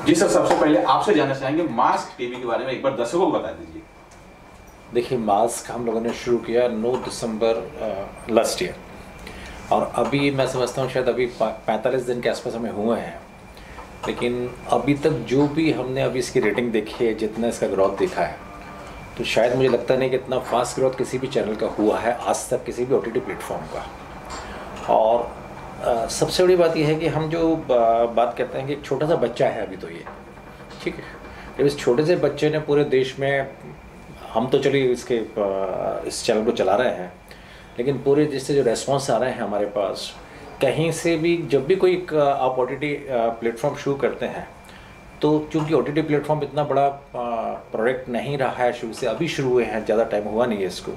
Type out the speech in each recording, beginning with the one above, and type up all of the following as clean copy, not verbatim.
जी sir, सबसे पहले आपसे जानना चाहेंगे मास्क टीवी के बारे में एक बार दर्शकों को बता दीजिए। देखिए, मास्क हम लोगों ने शुरू किया 9 दिसंबर लास्ट ईयर, और अभी मैं समझता हूँ शायद अभी 45 दिन के आसपास हमें हुए हैं। लेकिन अभी तक जो भी हमने अभी इसकी रेटिंग देखी है, जितना इसका ग्रोथ देखा है, तो शायद मुझे लगता नहीं कि इतना फास्ट ग्रोथ किसी भी चैनल का हुआ है आज तक, किसी भी OTT प्लेटफॉर्म का। और सबसे बड़ी बात यह है कि हम जो बात करते हैं कि एक छोटा सा बच्चा है अभी, तो ये ठीक है, जब इस छोटे से बच्चे ने पूरे देश में, हम तो चलिए इस चैनल को चला रहे हैं, लेकिन पूरे देश से जो रेस्पॉन्स आ रहे हैं हमारे पास, कहीं से भी जब भी कोई आप OTT प्लेटफॉर्म शुरू करते हैं, तो चूँकि OTT प्लेटफॉर्म इतना बड़ा प्रोडक्ट नहीं रहा है शुरू से, अभी शुरू हुए हैं, ज़्यादा टाइम हुआ नहीं है इसको,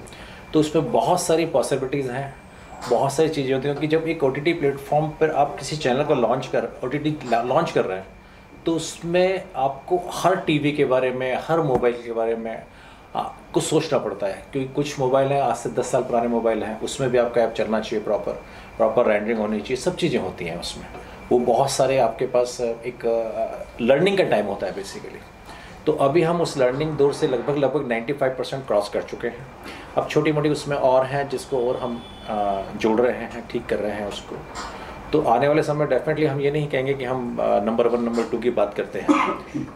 तो उसमें बहुत सारी पॉसिबिलिटीज़ हैं, बहुत सारी चीज़ें होती हैं कि जब एक OTT प्लेटफॉर्म पर आप किसी चैनल को OTT लॉन्च कर रहे हैं, तो उसमें आपको हर टीवी के बारे में, हर मोबाइल के बारे में कुछ सोचना पड़ता है, क्योंकि कुछ मोबाइल हैं आज से 10 साल पुराने मोबाइल हैं, उसमें भी आपका ऐप चलना चाहिए, प्रॉपर रेंडरिंग होनी चाहिए, सब चीज़ें होती हैं उसमें। वो बहुत सारे आपके पास एक लर्निंग का टाइम होता है बेसिकली। तो अभी हम उस लर्निंग दौर से लगभग 95% क्रॉस कर चुके हैं। अब छोटी मोटी उसमें और हैं जिसको और हम जोड़ रहे हैं, ठीक कर रहे हैं उसको। तो आने वाले समय डेफिनेटली हम ये नहीं कहेंगे कि हम नंबर 1 नंबर 2 की बात करते हैं,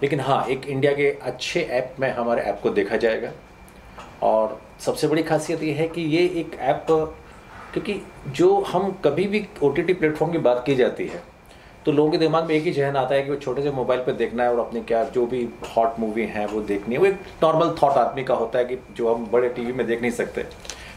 लेकिन हाँ, एक इंडिया के अच्छे ऐप में हमारे ऐप को देखा जाएगा। और सबसे बड़ी खासियत ये है कि ये एक ऐप, क्योंकि जो हम कभी भी OTT प्लेटफॉर्म की बात की जाती है, तो लोगों के दिमाग में एक ही जहन आता है कि वो छोटे से मोबाइल पर देखना है और अपने क्या जो भी हॉट मूवी हैं वो देखनी है। वो एक नॉर्मल थॉट आदमी का होता है कि जो हम बड़े टीवी में देख नहीं सकते,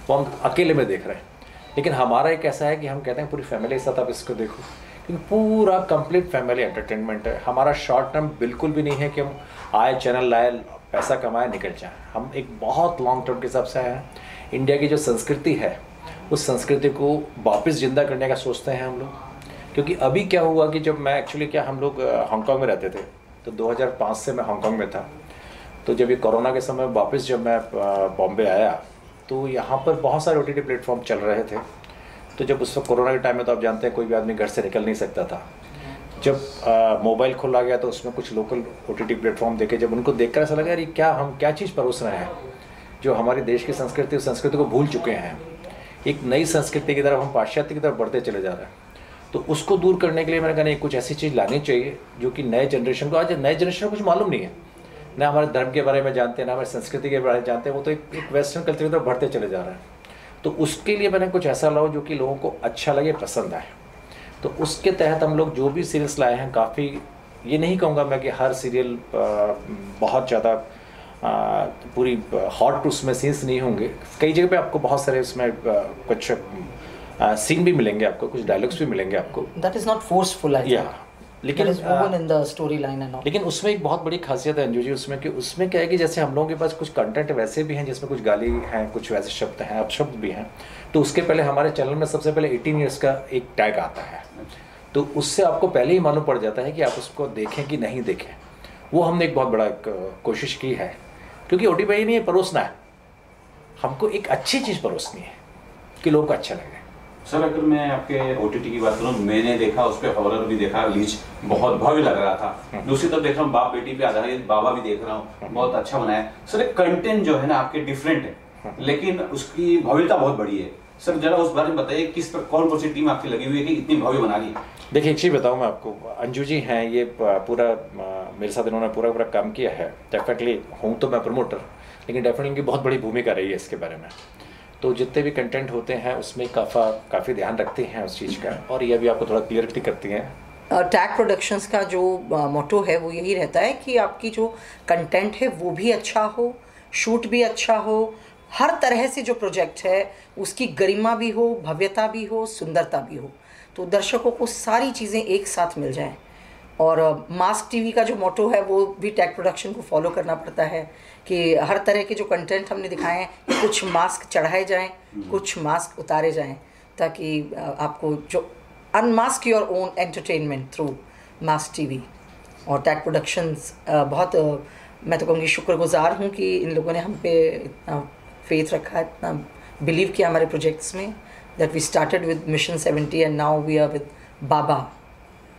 वो हम अकेले में देख रहे हैं। लेकिन हमारा एक ऐसा है कि हम कहते हैं पूरी फैमिली के साथ आप इसको देखो, क्योंकि पूरा कंप्लीट फैमिली एंटरटेनमेंट है। हमारा शॉर्ट टर्म बिल्कुल भी नहीं है कि हम आए, चैनल लाए, पैसा कमाए, निकल जाए। हम एक बहुत लॉन्ग टर्म के हिसाब से आए हैं। इंडिया की जो संस्कृति है, उस संस्कृति को वापस जिंदा करने का सोचते हैं हम लोग। क्योंकि अभी क्या हुआ कि जब मैं हम लोग हांगकांग में रहते थे, तो 2005 से मैं हांगकांग में था। तो जब ये कोरोना के समय वापस जब मैं बॉम्बे आया, तो यहाँ पर बहुत सारे OTT प्लेटफॉर्म चल रहे थे। तो जब उस वक्त कोरोना के टाइम में, तो आप जानते हैं कोई भी आदमी घर से निकल नहीं सकता था। जब मोबाइल खोला गया, तो उसमें कुछ लोकल OTT प्लेटफॉर्म देखे। जब उनको देखकर ऐसा लगा यार, ये हम क्या चीज़ परोस रहे हैं, जो हमारे देश की संस्कृति, उस संस्कृति को भूल चुके हैं। एक नई संस्कृति की तरफ, हम पाश्चात्य की तरफ बढ़ते चले जा रहे हैं। तो उसको दूर करने के लिए मैंने कहा नहीं, कुछ ऐसी चीज़ लानी चाहिए जो कि नए जनरेशन को, आज नए जनरेशन को कुछ मालूम नहीं है, ना हमारे धर्म के बारे में जानते हैं, ना हमारी संस्कृति के बारे में जानते हैं। वो तो एक वेस्टर्न कल्चर की तरफ बढ़ते चले जा रहे हैं। तो उसके लिए मैंने कुछ ऐसा लाओ जो कि लोगों को अच्छा लगे, पसंद आए। तो उसके तहत हम लोग जो भी सीरियल्स लाए हैं, काफ़ी, ये नहीं कहूँगा मैं कि हर सीरियल बहुत ज़्यादा पूरी हॉट उसमें सीन्स नहीं होंगे। कई जगह पे आपको बहुत सारे उसमें कुछ सीन भी मिलेंगे, आपको कुछ डायलॉग्स भी मिलेंगे आपको। That is not forceful, I think. लेकिन That is woven in the storyline and all. लेकिन उसमें एक बहुत बड़ी खासियत है अंजू जी उसमें, कि उसमें क्या है कि जैसे हम लोगों के पास कुछ कंटेंट वैसे भी हैं जिसमें कुछ गाली हैं, कुछ वैसे शब्द हैं, अपशब्द भी हैं। तो उसके पहले हमारे चैनल में सबसे पहले 18 ईयर्स का एक टैग आता है। तो उससे आपको पहले ही मालूम पड़ जाता है कि आप उसको देखें कि नहीं देखें। वो हमने एक बहुत बड़ा कोशिश की है, क्योंकि OTT ही नहीं है, परोसना है हमको, एक अच्छी चीज़ परोसनी है कि लोगों को अच्छा लगे। सर, अगर मैं आपके OTT की बात करूँ, मैंने देखा उस पर हॉरर भी देखा, लीच बहुत भव्य लग रहा था। दूसरी तरफ देख रहा हूँ बाप बेटी पे आधारित बाबा भी देख रहा हूँ, बहुत अच्छा बनाया। सर, कंटेंट जो है ना आपके डिफरेंट है, लेकिन उसकी भव्यता बहुत बड़ी है। सर, जरा उस बारे में बताइए, कौन सी टीम आपकी लगी हुई है कि इतनी भव्य बना ली? देखिए, एक चीज़ बताऊँ मैं आपको, अंजू जी हैं, ये पूरा मेरे साथ इन्होंने पूरा काम किया है। डेफिनेटली हूँ तो मैं प्रमोटर, लेकिन डेफिनेटली इनकी बहुत बड़ी भूमिका रही है इसके बारे में। तो जितने भी कंटेंट होते हैं उसमें काफ़ी ध्यान रखते हैं उस चीज़ का, और ये भी आपको थोड़ा क्लियरिटी करती हैं। टैग प्रोडक्शंस का जो मोटो है वो यही रहता है कि आपकी जो कंटेंट है वो भी अच्छा हो, शूट भी अच्छा हो, हर तरह से जो प्रोजेक्ट है उसकी गरिमा भी हो, भव्यता भी हो, सुंदरता भी हो, तो दर्शकों को सारी चीज़ें एक साथ मिल जाएं। और मास्क टीवी का जो मोटो है वो भी टैग प्रोडक्शन को फॉलो करना पड़ता है कि हर तरह के जो कंटेंट हमने दिखाए हैं, कुछ मास्क चढ़ाए जाएं, कुछ मास्क उतारे जाएं, ताकि आपको जो unmask your own entertainment through mask TV. और टैग प्रोडक्शंस बहुत मैं तो कहूँगी शुक्रगुजार हूँ कि इन लोगों ने हम पे इतना फेथ रखा है, इतना बिलीव किया हमारे प्रोजेक्ट्स में, that we started with mission 70 and now we are with Baba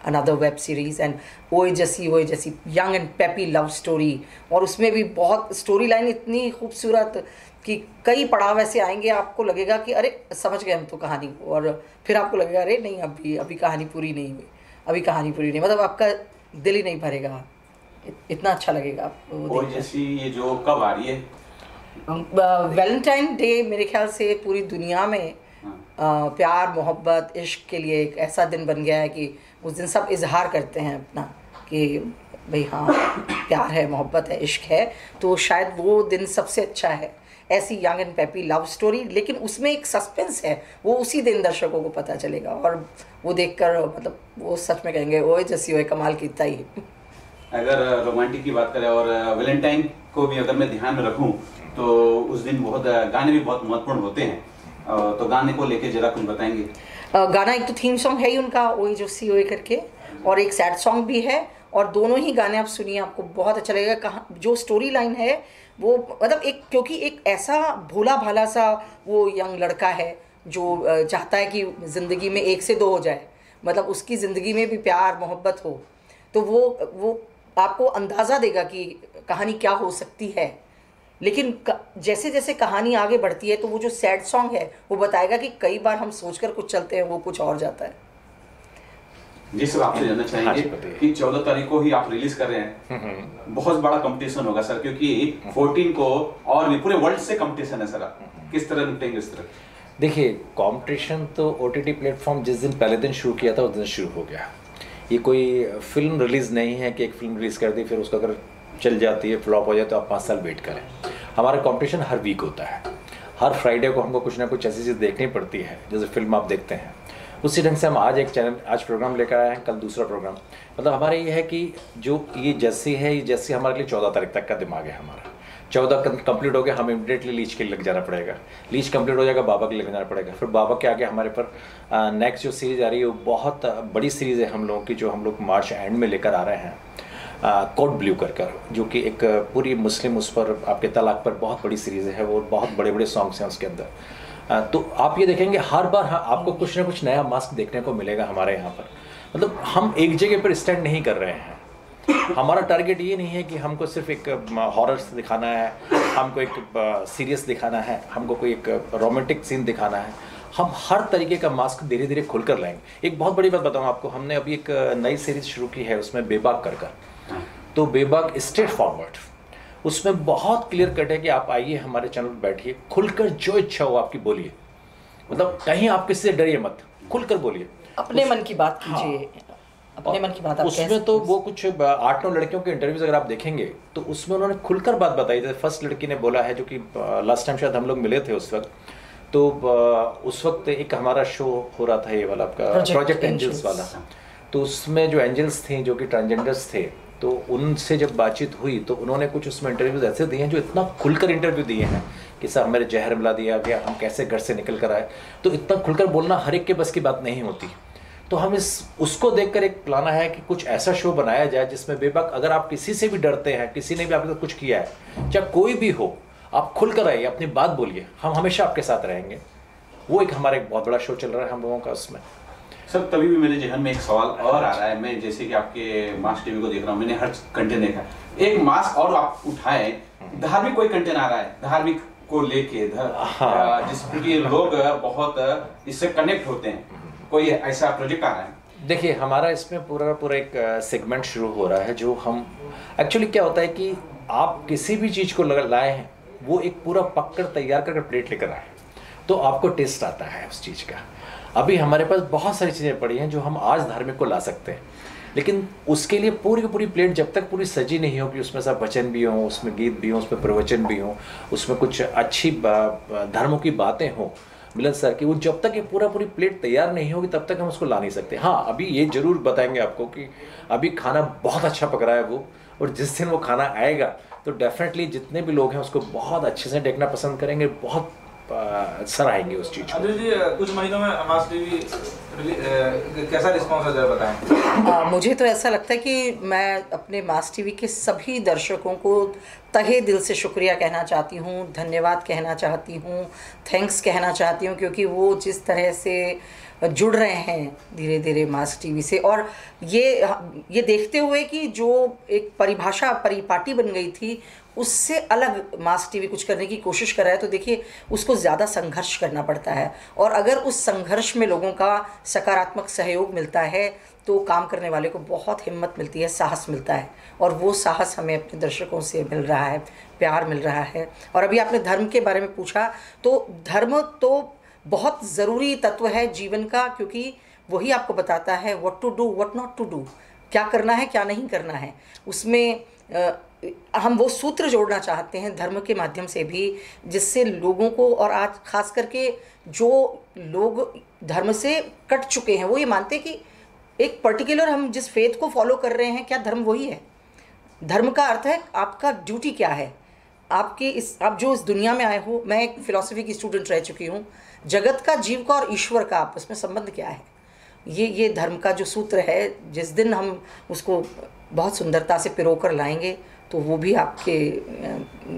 another web series and ओए जैसी young and peppy love story, और उसमें भी बहुत स्टोरी लाइन इतनी खूबसूरत कि कई पड़ाव ऐसे आएंगे आपको लगेगा कि अरे समझ गए हम तो कहानी को, और फिर आपको लगेगा अरे नहीं अभी कहानी पूरी नहीं हुई, मतलब आपका दिल ही नहीं भरेगा, इतना अच्छा लगेगा आपको। ओए जैसी ये जो कब आ रही है? वैलेंटाइन डे मेरे ख्याल से पूरी दुनिया में प्यार मोहब्बत इश्क के लिए एक ऐसा दिन बन गया है कि उस दिन सब इजहार करते हैं अपना कि भाई हाँ प्यार है, मोहब्बत है, इश्क है, तो शायद वो दिन सबसे अच्छा है। ऐसी young and peppy love story, लेकिन उसमें एक सस्पेंस है, वो उसी दिन दर्शकों को पता चलेगा और वो देखकर मतलब वो सच में कहेंगे ओए जैसी ओए कमाल की ही। अगर रोमांटिक की बात करें और वैलेंटाइन को भी अगर मैं ध्यान में रखूं तो उस दिन बहुत गाने भी बहुत महत्वपूर्ण होते हैं, तो गाने को लेके जरा कुछ बताएंगे? गाना एक तो थीम सॉन्ग है ही उनका ओए जो सी ओए करके, और एक सैड सॉन्ग भी है, और दोनों ही गाने आप सुनिए आपको बहुत अच्छा लगेगा। कहाँ जो स्टोरी लाइन है वो मतलब एक, क्योंकि एक ऐसा भोला भाला सा वो यंग लड़का है जो चाहता है कि ज़िंदगी में एक से दो हो जाए, मतलब उसकी ज़िंदगी में भी प्यार मोहब्बत हो, तो वो आपको अंदाज़ा देगा कि कहानी क्या हो सकती है। लेकिन जैसे जैसे कहानी आगे बढ़ती है तो वो जो सैड सॉन्ग है वो बताएगा कि कई बार हम सोचकर कुछ चलते हैं वो कुछ और जाता है। जी सर, आपसे जानना चाहेंगे कि 14 तारीख को ही आप रिलीज कर रहे हैं, बहुत बड़ा कंपटीशन होगा सर, क्योंकि 14 को और भी पूरे वर्ल्ड से कंपटीशन है सर, किस तरह निपटेंगे इस तरह? देखिए कंपटीशन तो OTT प्लेटफॉर्म जिस दिन पहले दिन शुरू किया था उस दिन शुरू हो गया। ये कोई फिल्म रिलीज नहीं है कि एक फिल्म रिलीज कर दी फिर उसका अगर चल जाती है फ्लॉप हो जाए तो आप 5 साल वेट करें। हमारा कंपटीशन हर वीक होता है, हर फ्राइडे को हमको कुछ ना कुछ ऐसी चीज़ देखनी पड़ती है, जैसे फिल्म आप देखते हैं उसी ढंग से हम आज प्रोग्राम लेकर आए हैं, कल दूसरा प्रोग्राम। मतलब हमारे ये है कि जो ये जैसी है, ये जैसी हमारे लिए 14 तारीख तक का दिमाग है हमारा। 14 कंप्लीट हो गया, हम इमीडिएटली लीच के लग जाना पड़ेगा, लीच कंप्लीट हो जाएगा बाबा के लग जाना पड़ेगा, फिर बाबा के आगे हमारे पर नेक्स्ट जो सीरीज़ आ रही है वो बहुत बड़ी सीरीज़ है हम लोगों की, जो हम लोग मार्च एंड में लेकर आ रहे हैं, कोड ब्लू कर जो कि एक पूरी मुस्लिम उस पर आपके तलाक पर बहुत बड़ी सीरीज़ है, वो बहुत बड़े बड़े सॉन्ग्स हैं उसके अंदर। तो आप ये देखेंगे हर बार आपको कुछ ना कुछ नया मास्क देखने को मिलेगा हमारे यहाँ पर। मतलब हम एक जगह पर स्टैंड नहीं कर रहे हैं, हमारा टारगेट ये नहीं है कि हमको सिर्फ एक हॉरर दिखाना है, हमको एक सीरियस दिखाना है, हमको कोई एक रोमांटिक सीन दिखाना है। हम हर तरीके का मास्क धीरे धीरे खुल कर लाएंगे। एक बहुत बड़ी बात बताऊँ आपको, हमने अभी एक नई सीरीज़ शुरू की है, उसमें बेबाक कर तो बेबाक स्ट्रेट फॉरवर्ड, उसमें बहुत क्लियर कट है कि आप आइए हमारे चैनल पर बैठिए, खुलकर जो इच्छा हो आपकी बोलिए, मतलब कहीं आप किसी से डरिए मत, खुलकर बोलिए, अपने मन की बात कीजिए। अपने मन की बात आप उसमें तो वो कुछ 8-9 लड़कियों के इंटरव्यूज अगर आप देखेंगे तो उसमें उन्होंने खुलकर बात बताई। जैसे फर्स्ट लड़की ने बोला है, जो कि लास्ट टाइम शायद हम लोग मिले थे उस वक्त, तो उस वक्त एक हमारा शो हो रहा था ये वाला आपका प्रोजेक्ट एंजल्स वाला, तो उसमें जो एंजल्स थी जो कि ट्रांसजेंडर्स थे, तो उनसे जब बातचीत हुई तो उन्होंने कुछ उसमें इंटरव्यूज ऐसे दिए हैं जो इतना खुलकर इंटरव्यू दिए हैं कि सर मेरे जहर मिला दिया गया, हम कैसे घर से निकल कर आए। तो इतना खुलकर बोलना हर एक के बस की बात नहीं होती। तो हम उसको देखकर एक प्लान है कि कुछ ऐसा शो बनाया जाए जिसमें बेबाक अगर आप किसी से भी डरते हैं, किसी ने भी आपके साथ कुछ किया है, चाहे कोई भी हो, आप खुलकर आइए, अपनी बात बोलिए, हम हमेशा आपके साथ रहेंगे। वो एक हमारा एक बहुत बड़ा शो चल रहा है हम लोगों का उसमें। सर तभी भी मेरे जहन में एक सवाल और आ रहा है, मैं जैसे कि आपके मास्क टीवी को देख रहा हूँ, मैंने हर कंटेंट देखा, एक मास्क और आप उठाए, धार्मिक कोई कंटेंट आ रहा है, धार्मिक को लेके जिसके लोग बहुत इससे कनेक्ट होते हैं, कोई ऐसा प्रोजेक्ट आ रहा है? देखिए हमारा इसमें पूरा एक सेगमेंट शुरू हो रहा है, जो हम एक्चुअली क्या होता है कि आप किसी भी चीज़ को लाए हैं, वो एक पूरा पककर तैयार कर प्लेट लेकर आए तो आपको टेस्ट आता है उस चीज़ का। अभी हमारे पास बहुत सारी चीज़ें पड़ी हैं जो हम आज धार्मिक को ला सकते हैं, लेकिन उसके लिए पूरी की पूरी प्लेट जब तक पूरी सजी नहीं हो कि उसमें सब वचन भी हों, उसमें गीत भी हों, उसमें प्रवचन भी हों, उसमें कुछ अच्छी धर्मों की बातें हों मिलन सर की, वो जब तक ये पूरी प्लेट तैयार नहीं होगी तब तक हम उसको ला नहीं सकते। हाँ अभी ये जरूर बताएंगे आपको कि अभी खाना बहुत अच्छा पक रहा है वो, और जिस दिन वो खाना आएगा तो डेफिनेटली जितने भी लोग हैं उसको बहुत अच्छे से देखना पसंद करेंगे, बहुत सराहेंगे उस चीज़ को। अनिल जी कुछ महीनों में मास टीवी कैसा रिस्पॉन्स है जरा बताएं। मुझे तो ऐसा लगता है कि मैं अपने मास टीवी के सभी दर्शकों को तहे दिल से शुक्रिया कहना चाहती हूँ, धन्यवाद कहना चाहती हूँ, थैंक्स कहना चाहती हूँ, क्योंकि वो जिस तरह से जुड़ रहे हैं धीरे धीरे मास टीवी से। और ये देखते हुए कि जो एक परिपाटी बन गई थी उससे अलग मास टीवी कुछ करने की कोशिश कर रहा है, तो देखिए उसको ज़्यादा संघर्ष करना पड़ता है। और अगर उस संघर्ष में लोगों का सकारात्मक सहयोग मिलता है तो काम करने वाले को बहुत हिम्मत मिलती है, साहस मिलता है। और वो साहस हमें अपने दर्शकों से मिल रहा है, प्यार मिल रहा है। और अभी आपने धर्म के बारे में पूछा, तो धर्म तो बहुत ज़रूरी तत्व है जीवन का, क्योंकि वही आपको बताता है what to do what not to do, क्या करना है क्या नहीं करना है। उसमें हम वो सूत्र जोड़ना चाहते हैं धर्म के माध्यम से भी, जिससे लोगों को, और आज खास करके जो लोग धर्म से कट चुके हैं, वो ये मानते हैं कि एक पर्टिकुलर हम जिस फेथ को फॉलो कर रहे हैं, क्या धर्म वही है। धर्म का अर्थ है आपका ड्यूटी क्या है, आप जो इस दुनिया में आए हो। मैं एक फिलॉसफी की स्टूडेंट रह चुकी हूँ। जगत का, जीव का और ईश्वर का आपस में संबंध क्या है, ये धर्म का जो सूत्र है, जिस दिन हम उसको बहुत सुंदरता से पिरो कर लाएंगे तो वो भी आपके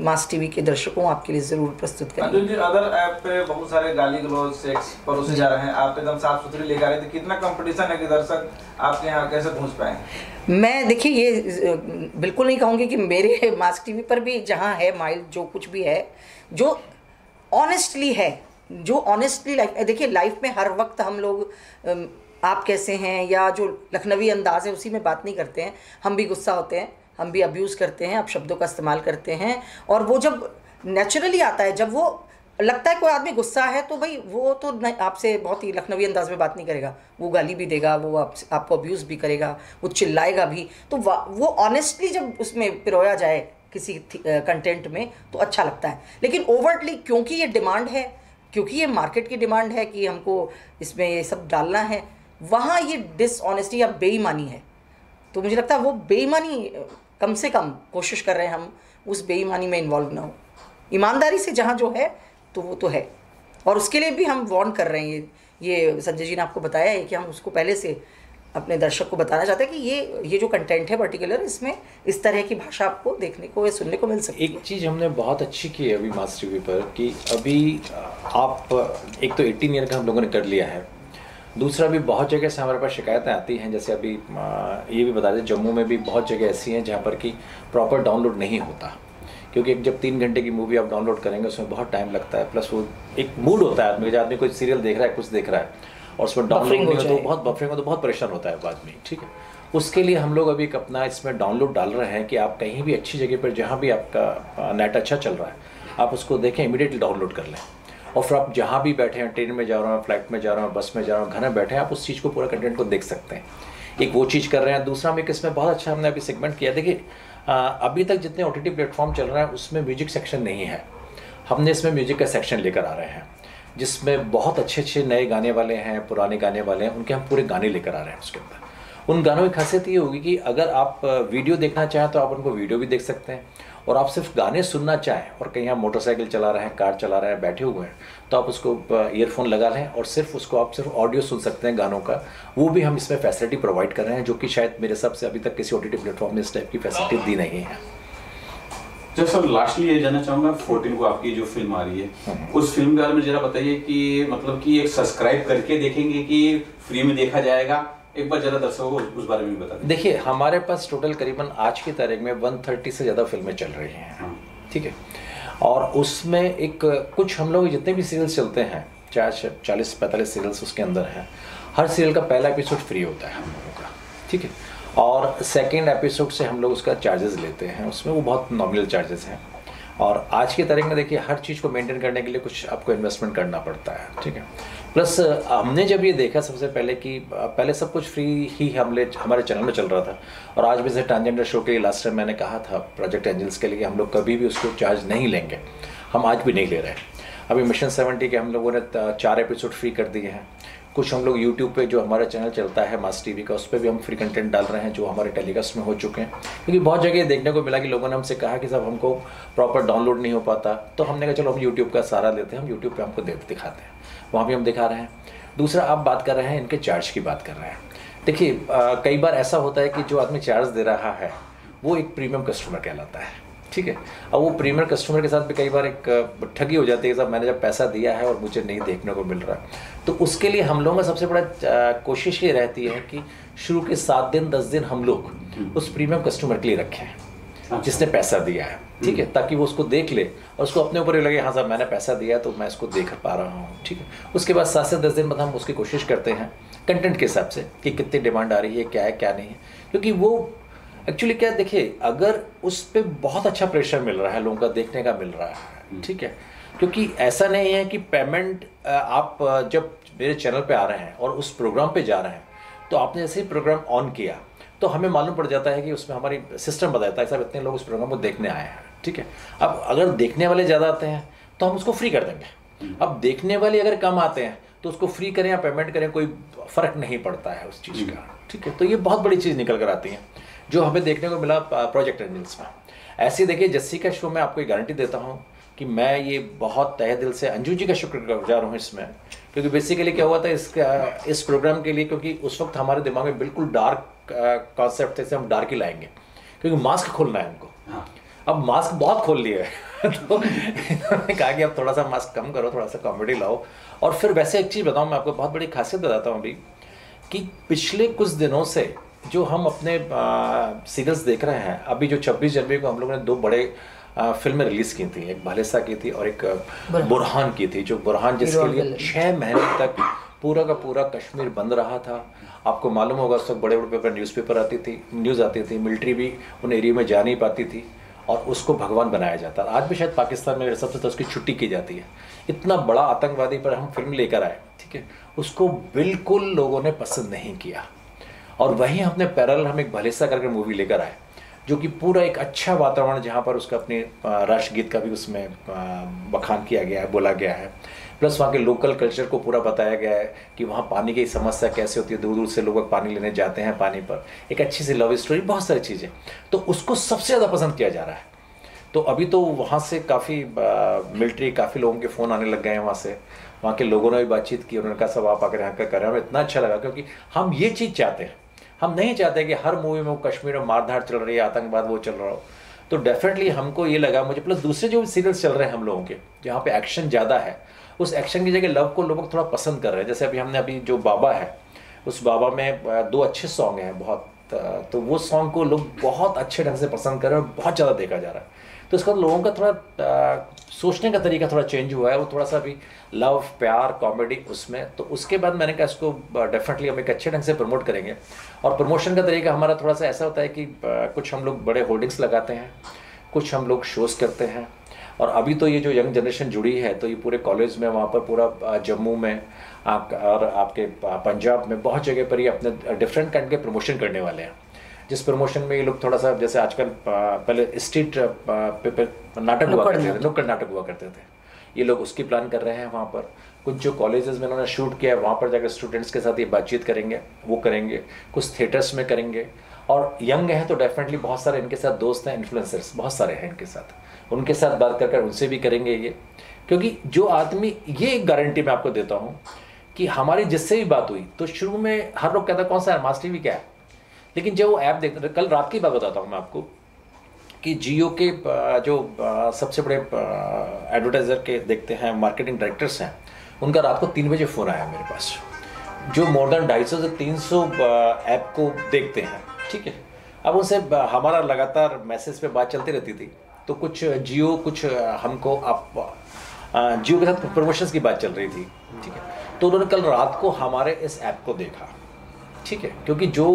मास टीवी के दर्शकों आपके लिए ज़रूर प्रस्तुत करेंगे। अर्जुन जी, अदर ऐप पे बहुत सारे गाली गलौज सेक्स परोसे जा रहे हैं, आप एकदम साफ सुथरी लेकर आ रहे थे, कितना कंपटीशन है कि दर्शक आपके यहाँ कैसे पहुँच पाए? मैं देखिए ये बिल्कुल नहीं कहूँगी कि मेरे मास टीवी पर भी जहाँ है माइल जो कुछ भी है, जो ऑनेस्टली है, जो ऑनेस्टली लाइफ, देखिए लाइफ में हर वक्त हम लोग आप कैसे हैं या जो लखनवी अंदाज़ है उसी में बात नहीं करते हैं। हम भी गुस्सा होते हैं, हम भी अब्यूज़ करते हैं, आप शब्दों का इस्तेमाल करते हैं। और वो जब नेचुरली आता है, जब वो लगता है कोई आदमी गुस्सा है, तो भाई वो तो आपसे बहुत ही लखनवी अंदाज में बात नहीं करेगा, वो गाली भी देगा, वो आपको अब्यूज़ भी करेगा, वो चिल्लाएगा भी। तो वो ऑनेस्टली जब उसमें पिरोया जाए किसी कंटेंट में तो अच्छा लगता है। लेकिन ओवरटली, क्योंकि ये डिमांड है, क्योंकि ये मार्केट की डिमांड है कि हमको इसमें ये सब डालना है, वहाँ ये डिसऑनेस्टी या बेईमानी है। तो मुझे लगता है वो बेईमानी कम से कम कोशिश कर रहे हैं हम उस बेईमानी में इन्वॉल्व ना हो। ईमानदारी से जहाँ जो है तो वो तो है, और उसके लिए भी हम वार्न कर रहे हैं। ये संजय जी ने आपको बताया है कि हम उसको पहले से अपने दर्शक को बताना चाहते हैं कि ये जो कंटेंट है पर्टिकुलर, इसमें इस तरह की भाषा आपको देखने को या सुनने को मिल सकती है। एक चीज़ हमने बहुत अच्छी की है अभी मास टीवी पर कि अभी आप एक तो 18 ईयर का हम लोगों ने कर लिया है, दूसरा भी बहुत जगह से हमारे पास शिकायतें आती हैं। जैसे अभी ये भी बता दें, जम्मू में भी बहुत जगह ऐसी हैं जहाँ पर कि प्रॉपर डाउनलोड नहीं होता, क्योंकि जब 3 घंटे की मूवी आप डाउनलोड करेंगे उसमें बहुत टाइम लगता है, प्लस वो एक मूड होता है आदमी, जब आदमी कोई सीरियल देख रहा है, कुछ देख रहा है और उसमें डाउनलोड नहीं हो तो बहुत बफरिंग हो तो बहुत परेशान होता है आदमी। ठीक है, उसके लिए हम लोग अभी एक अपना इसमें डाउनलोड डाल रहे हैं कि आप कहीं भी अच्छी जगह पर, जहाँ भी आपका नेट अच्छा चल रहा है, आप उसको देखें, इमीडिएटली डाउनलोड कर लें, और फिर आप जहाँ भी बैठे हैं, ट्रेन में जा रहे हैं, फ्लाइट में जा रहे हैं, बस में जा रहे हैं, घर में बैठे हैं, आप उस चीज़ को, पूरा कंटेंट को देख सकते हैं। एक वो चीज़ कर रहे हैं। दूसरा हम एक इसमें बहुत अच्छा हमने अभी सेगमेंट किया। देखिए अभी तक जितने OTT प्लेटफॉर्म चल रहे हैं उसमें म्यूजिक सेक्शन नहीं है, हमने इसमें म्यूजिक का सेक्शन लेकर आ रहे हैं, जिसमें बहुत अच्छे अच्छे नए गाने वाले हैं, पुराने गाने वाले हैं, उनके हम पूरे गाने लेकर आ रहे हैं। उसके अंदर उन गानों की खासियत ये होगी कि अगर आप वीडियो देखना चाहें तो आप उनको वीडियो भी देख सकते हैं, और आप सिर्फ गाने सुनना चाहें और कहीं आप मोटरसाइकिल चला रहे हैं, कार चला रहे हैं, बैठे हुए हैं, तो आप उसको ईयरफोन लगा लें और सिर्फ उसको आप सिर्फ ऑडियो सुन सकते हैं गानों का। वो भी हम इसमें फैसिलिटी प्रोवाइड कर रहे हैं, जो कि शायद मेरे हिसाब से अभी तक किसी OTT प्लेटफॉर्म में इस टाइप की फैसिलिटी दी नहीं है। जो सर लास्टली ये जानना चाहूँगा, 14 को आपकी जो फिल्म आ रही है, उस फिल्म के बारे में जरा बताइए कि मतलब कि एक सब्सक्राइब करके देखेंगे कि फ्री में देखा जाएगा, एक बार जरा दर्शकों को उस बारे में बता दें। देखिए हमारे पास टोटल करीबन आज की तारीख में 130 से ज़्यादा फिल्में चल रही हैं। ठीक है, और उसमें एक कुछ हम लोग जितने भी सीरियल्स चलते हैं, 40-45 सीरियल्स उसके अंदर हैं, हर सीरियल का पहला एपिसोड फ्री होता है हम लोगों का। ठीक है, और सेकेंड एपिसोड से हम लोग उसका चार्जेस लेते हैं, उसमें वो बहुत नॉमिनल चार्जेस हैं। और आज की तारीख में देखिए हर चीज़ को मेंटेन करने के लिए कुछ आपको इन्वेस्टमेंट करना पड़ता है। ठीक है, प्लस हमने जब ये देखा सबसे पहले कि पहले सब कुछ फ्री ही हमारे चैनल में चल रहा था, और आज भी जैसे ट्रांसजेंडर शो के लिए लास्ट टाइम मैंने कहा था प्रोजेक्ट एंजल्स के लिए हम लोग कभी भी उसको चार्ज नहीं लेंगे, हम आज भी नहीं ले रहे हैं। अभी मिशन 70 के हम लोगों ने 4 एपिसोड फ्री कर दिए हैं। कुछ हम लोग यूट्यूब पे जो हमारा चैनल चलता है मास टीवी का, उस पर भी हम फ्री कंटेंट डाल रहे हैं जो हमारे टेलीकास्ट में हो चुके हैं। क्योंकि बहुत जगह देखने को मिला कि लोगों ने हमसे कहा कि साहब हमको प्रॉपर डाउनलोड नहीं हो पाता, तो हमने कहा चलो हम यूट्यूब का सहारा लेते हैं, हम यूट्यूब पे हमको दिखाते हैं, वहाँ भी हम दिखा रहे हैं। दूसरा आप बात कर रहे हैं इनके चार्ज की बात कर रहे हैं। देखिए कई बार ऐसा होता है कि जो आदमी चार्ज दे रहा है वो एक प्रीमियम कस्टमर कहलाता है। ठीक है। अब वो प्रीमियर कस्टमर के साथ भी कई बार एक ठगी हो जाती है, साहब मैंने जब पैसा दिया है और मुझे नहीं देखने को मिल रहा, तो उसके लिए हम लोगों का सबसे बड़ा कोशिश ये रहती है कि शुरू के 7 दिन 10 दिन हम लोग उस प्रीमियम कस्टमर के लिए रखें जिसने पैसा दिया है, ठीक है, ताकि वो उसको देख ले और उसको अपने ऊपर ही लगे हाँ साहब मैंने पैसा दिया तो मैं इसको देख पा रहा हूँ, ठीक है। उसके बाद 7 से 10 दिन बाद हम उसकी कोशिश करते हैं कंटेंट के हिसाब से कि कितनी डिमांड आ रही है, क्या है क्या नहीं है, क्योंकि वो एक्चुअली क्या देखिए अगर उस पर बहुत अच्छा प्रेशर मिल रहा है, लोगों का देखने का मिल रहा है, ठीक है, क्योंकि ऐसा नहीं है कि पेमेंट आप जब मेरे चैनल पे आ रहे हैं और उस प्रोग्राम पे जा रहे हैं तो आपने जैसे ही प्रोग्राम ऑन किया तो हमें मालूम पड़ जाता है कि उसमें हमारी सिस्टम बताता है साहब इतने लोग उस प्रोग्राम को देखने आए हैं, ठीक है। अब अगर देखने वाले ज़्यादा आते हैं तो हम उसको फ्री कर देंगे, अब देखने वाले अगर कम आते हैं तो उसको फ्री करें या पेमेंट करें कोई फ़र्क नहीं पड़ता है उस चीज़ का, ठीक है। तो ये बहुत बड़ी चीज़ निकल कर आती है जो हमें देखने को मिला प्रोजेक्ट एंजल्स में। ऐसे देखिए जस्सी का शो में आपको एक गारंटी देता हूँ कि मैं ये बहुत तहे दिल से अंजू जी का शुक्रगुजार हूँ इसमें, क्योंकि बेसिकली क्या हुआ था इस प्रोग्राम के लिए, क्योंकि उस वक्त हमारे दिमाग में बिल्कुल डार्क कॉन्सेप्ट थे, हम डार्क ही लाएंगे क्योंकि मास्क खोलना है हमको। अब मास्क बहुत खोल लिए है तो इन्होंने कहा कि अब थोड़ा सा मास्क कम करो, थोड़ा सा कॉमेडी लाओ। और फिर वैसे एक चीज़ बताऊँ मैं आपको, बहुत बड़ी खासियत बताता हूँ अभी कि पिछले कुछ दिनों से जो हम अपने सीरियल्स देख रहे हैं, अभी जो 26 जनवरी को हम लोगों ने 2 बड़े फिल्में रिलीज़ की थी, एक भालेसा की थी और एक बुरहान की थी, जो बुरहान जिसके लिए 6 महीने तक पूरा का पूरा कश्मीर बंद रहा था। आपको मालूम होगा उस वक्त बड़े बड़े पेपर न्यूज़पेपर आती थी, न्यूज़ आती थी, मिलिट्री भी उन एरिया में जा नहीं पाती थी और उसको भगवान बनाया जाता। आज भी शायद पाकिस्तान में सबसे तो उसकी छुट्टी की जाती है। इतना बड़ा आतंकवादी पर हम फिल्म लेकर आए, ठीक है, उसको बिल्कुल लोगों ने पसंद नहीं किया। और वहीं हमने पैरेलल हम एक भालेसा करके मूवी लेकर आए जो कि पूरा एक अच्छा वातावरण, जहाँ पर उसका अपने राष्ट्रगीत का भी उसमें बखान किया गया है, बोला गया है, प्लस वहाँ के लोकल कल्चर को पूरा बताया गया है कि वहाँ पानी की समस्या कैसे होती है, दूर दूर से लोग पानी लेने जाते हैं पानी पर, एक अच्छी सी लव स्टोरी, बहुत सारी चीज़ें, तो उसको सबसे ज़्यादा पसंद किया जा रहा है। तो अभी तो वहाँ से काफ़ी मिलिट्री, काफ़ी लोगों के फ़ोन आने लग गए हैं वहाँ के लोगों ने भी बातचीत की, उन्होंने कहा सब आप आकर यहाँ का करें, हमें इतना अच्छा लगा क्योंकि हम ये चीज़ चाहते हैं। हम नहीं चाहते कि हर मूवी में वो कश्मीर में मारधाड़ चल रही है, आतंकवाद वो चल रहा हो। तो डेफिनेटली हमको ये लगा मुझे, प्लस दूसरे जो सीरियल्स चल रहे हैं हम लोगों के जहाँ पे एक्शन ज़्यादा है, उस एक्शन की जगह लव को लोग थोड़ा पसंद कर रहे हैं। जैसे अभी जो बाबा है, उस बाबा में 2 अच्छे सॉन्ग हैं बहुत, तो वो सॉन्ग को लोग बहुत अच्छे ढंग से पसंद कर रहे हैं और बहुत ज़्यादा देखा जा रहा है। तो इसका लोगों का थोड़ा सोचने का तरीका थोड़ा चेंज हुआ है, वो थोड़ा सा भी लव, प्यार, कॉमेडी उसमें। तो उसके बाद मैंने कहा इसको डेफिनेटली हम एक अच्छे ढंग से प्रमोट करेंगे। और प्रमोशन का तरीका हमारा थोड़ा सा ऐसा होता है कि कुछ हम लोग बड़े होर्डिंग्स लगाते हैं, कुछ हम लोग शोज़ करते हैं। और अभी तो ये जो यंग जनरेशन जुड़ी है तो ये पूरे कॉलेज में, वहाँ पर पूरा जम्मू में और आपके पंजाब में बहुत जगह पर ये अपने डिफरेंट काइंड के प्रमोशन करने वाले हैं, जिस प्रमोशन में ये लोग थोड़ा सा, जैसे आजकल पहले स्ट्रीट नाटक हुआ करते थे, नुक्कड़ नाटक हुआ करते थे, ये लोग उसकी प्लान कर रहे हैं। वहाँ पर कुछ जो कॉलेजेस में उन्होंने शूट किया है वहाँ पर जाकर स्टूडेंट्स के साथ ये बातचीत करेंगे, वो करेंगे, कुछ थिएटर्स में करेंगे। और यंग हैं तो डेफिनेटली बहुत सारे इनके साथ दोस्त हैं, इन्फ्लुएंसर्स बहुत सारे हैं इनके साथ, उनके साथ बात कर उनसे भी करेंगे ये। क्योंकि जो आदमी, ये एक गारंटी मैं आपको देता हूँ कि हमारी जिससे भी बात हुई तो शुरू में हर लोग कहता कौन सा है मास टीवी क्या है, लेकिन जब वो ऐप देखते, कल रात की बात बताता हूँ मैं आपको कि जियो के जो सबसे बड़े एडवर्टाइज़र के देखते हैं, मार्केटिंग डायरेक्टर्स हैं, उनका रात को 3 बजे फ़ोन आया मेरे पास, जो मोर देन 250 से 300 ऐप को देखते हैं, ठीक है। अब उनसे हमारा लगातार मैसेज पे बात चलती रहती थी, तो कुछ जियो, कुछ हमको जियो के साथ प्रमोशंस की बात चल रही थी, ठीक है। तो उन्होंने कल रात को हमारे इस ऐप को देखा, ठीक है, क्योंकि जो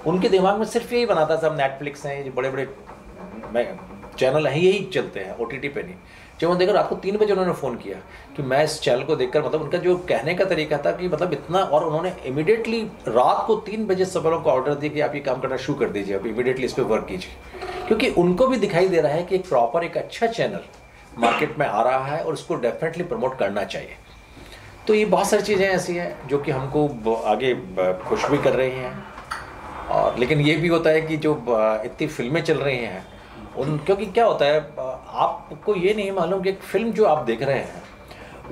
उनके दिमाग में सिर्फ यही बनाता था, नेटफ्लिक्स हैं, ये बड़े बड़े चैनल हैं, यही चलते हैं, OTT पे नहीं। जब उन्होंने देखा रात को 3 बजे उन्होंने फ़ोन किया कि मैं इस चैनल को देखकर, मतलब उनका जो कहने का तरीका था कि मतलब इतना, और उन्होंने इमीडिएटली रात को 3 बजे सब लोगों को ऑर्डर दिया कि आप ये काम करना शुरू कर दीजिए, आप इमीडिएटली इस पर वर्क कीजिए, क्योंकि उनको भी दिखाई दे रहा है कि एक प्रॉपर, एक अच्छा चैनल मार्केट में आ रहा है और उसको डेफिनेटली प्रमोट करना चाहिए। तो ये बहुत सारी चीज़ें ऐसी हैं जो कि हमको आगे खुश भी कर रही हैं। और लेकिन ये भी होता है कि जो इतनी फिल्में चल रही हैं क्योंकि क्या होता है, आपको ये नहीं मालूम कि एक फ़िल्म जो आप देख रहे हैं,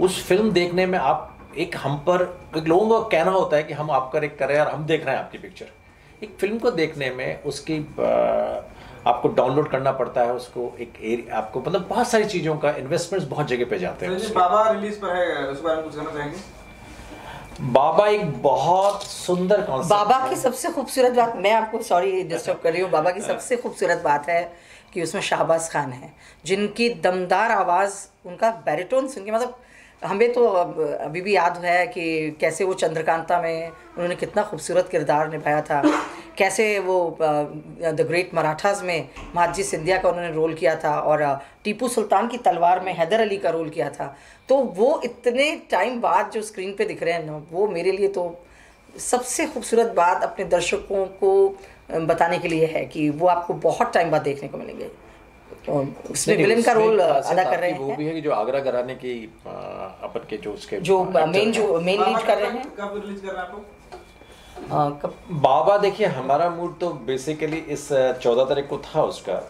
उस फिल्म देखने में आप एक हम पर, एक लोगों का कहना होता है कि हम आपका एक करें और हम देख रहे हैं आपकी पिक्चर। एक फिल्म को देखने में उसकी आपको डाउनलोड करना पड़ता है उसको, आपको मतलब बहुत सारी चीज़ों का इन्वेस्टमेंट्स बहुत जगह पे जाते हैं। बाबा रिलीज पर है, उस बारे में कुछ कहना चाहेंगे? बाबा एक बहुत सुंदर कॉन्सेप्ट। बाबा की सबसे खूबसूरत बात, मैं आपको सॉरी डिस्टर्ब कर रही हूँ, बाबा की सबसे खूबसूरत बात है कि उसमें शाहबाज खान है, जिनकी दमदार आवाज़, उनका बैरिटोन सुन के मतलब हमें तो अभी भी याद है कि कैसे वो चंद्रकांता में उन्होंने कितना खूबसूरत किरदार निभाया था, कैसे वो द ग्रेट मराठास में महादजी सिंधिया का उन्होंने रोल किया था, और टीपू सुल्तान की तलवार में हैदर अली का रोल किया था। तो वो इतने टाइम बाद जो स्क्रीन पे दिख रहे हैं ना, वो मेरे लिए तो सबसे खूबसूरत बात अपने दर्शकों को बताने के लिए है कि वो आपको बहुत टाइम बाद देखने को मिलेंगे। उसमें विलेन का रोल अदा कर रहे हैं, वो भी है कि जो आगरा घराने की अपन के जो उसके जो मेन लीड कर रहे हैं। कब रिलीज कर रहे हैं आप? बाबा देखिए, हमारा मूड तो बेसिकली इस 14 तारीख को था उसका,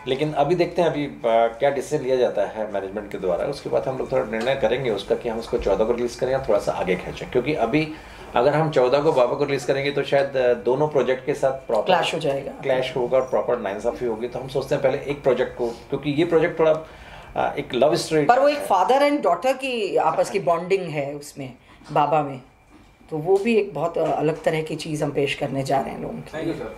लेकिन अभी देखते हैं अभी क्या डिसीजन लिया जाता है मैनेजमेंट के द्वारा। उसके बाद हम लोग थोड़ा निर्णय करेंगे उसका कि हम उसको 14 को रिलीज़ करें या थोड़ा सा आगे खींचें, क्योंकि अभी अगर हम 14 को बाबा को रिलीज़ करेंगे तो शायद दोनों प्रोजेक्ट के साथ प्रॉपर क्लैश हो जाएगा, क्लैश होगा और प्रॉपर नाइंसाफ़ी होगी। तो हम सोचते हैं पहले एक प्रोजेक्ट को, क्योंकि ये प्रोजेक्ट थोड़ा एक लव स्टोरी, पर वो एक फादर एंड डॉटर की आपस की बॉन्डिंग है उसमें बाबा में, तो वो भी एक बहुत अलग तरह की चीज़ हम पेश करने जा रहे हैं लोगों के लिए। Thank you sir.